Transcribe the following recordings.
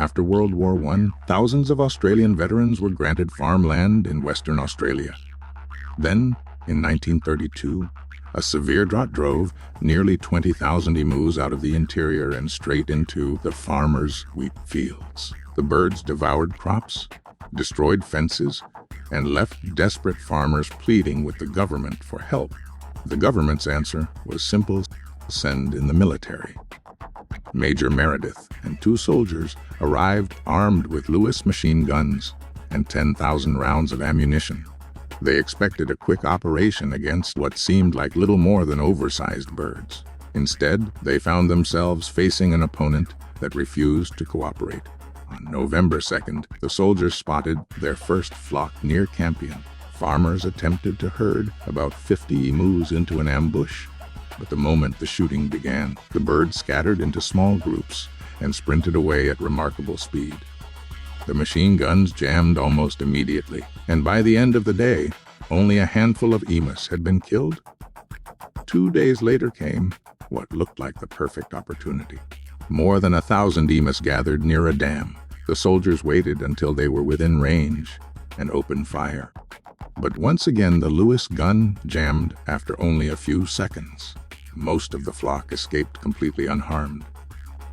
After World War I, thousands of Australian veterans were granted farmland in Western Australia. Then, in 1932, a severe drought drove nearly 20,000 emus out of the interior and straight into the farmers' wheat fields. The birds devoured crops, destroyed fences, and left desperate farmers pleading with the government for help. The government's answer was simple: send in the military. Major Meredith and 2 soldiers arrived armed with Lewis machine guns and 10,000 rounds of ammunition. They expected a quick operation against what seemed like little more than oversized birds. Instead, they found themselves facing an opponent that refused to cooperate. On November 2nd, the soldiers spotted their first flock near Campion. Farmers attempted to herd about 50 emus into an ambush, but the moment the shooting began, the birds scattered into small groups and sprinted away at remarkable speed. The machine guns jammed almost immediately, and by the end of the day, only a handful of emus had been killed. 2 days later came what looked like the perfect opportunity. More than 1,000 emus gathered near a dam. The soldiers waited until they were within range and opened fire. But once again, the Lewis gun jammed after only a few seconds. Most of the flock escaped completely unharmed.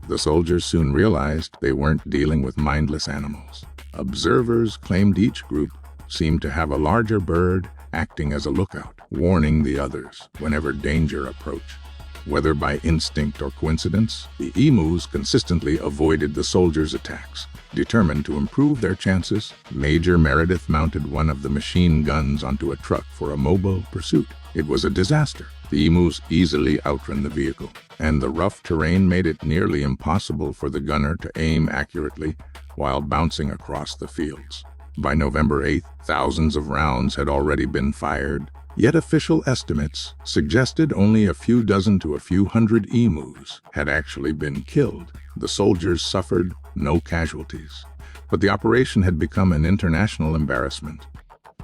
The soldiers soon realized they weren't dealing with mindless animals. Observers claimed each group seemed to have a larger bird acting as a lookout, warning the others whenever danger approached. Whether by instinct or coincidence, the emus consistently avoided the soldiers' attacks. Determined to improve their chances, Major Meredith mounted one of the machine guns onto a truck for a mobile pursuit. It was a disaster. The emus easily outran the vehicle, and the rough terrain made it nearly impossible for the gunner to aim accurately while bouncing across the fields. By November 8th, thousands of rounds had already been fired, yet official estimates suggested only a few dozen to a few hundred emus had actually been killed. The soldiers suffered no casualties, but the operation had become an international embarrassment,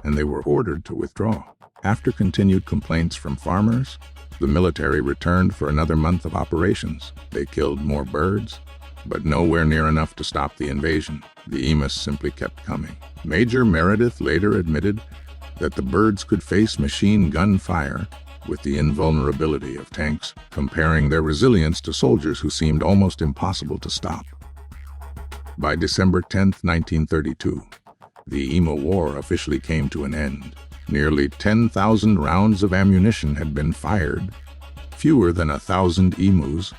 and they were ordered to withdraw. After continued complaints from farmers, the military returned for another month of operations. They killed more birds, but nowhere near enough to stop the invasion. The emus simply kept coming. Major Meredith later admitted that the birds could face machine gun fire with the invulnerability of tanks, comparing their resilience to soldiers who seemed almost impossible to stop. By December 10, 1932, the emu war officially came to an end. Nearly 10,000 rounds of ammunition had been fired. Fewer than 1,000 emus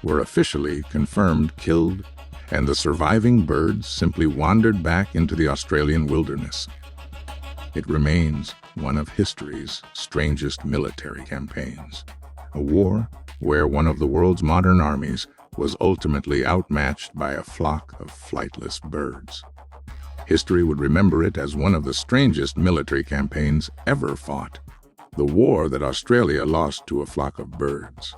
were officially confirmed killed, and the surviving birds simply wandered back into the Australian wilderness. It remains one of history's strangest military campaigns, a war where one of the world's modern armies was ultimately outmatched by a flock of flightless birds. History would remember it as one of the strangest military campaigns ever fought, the war that Australia lost to a flock of birds.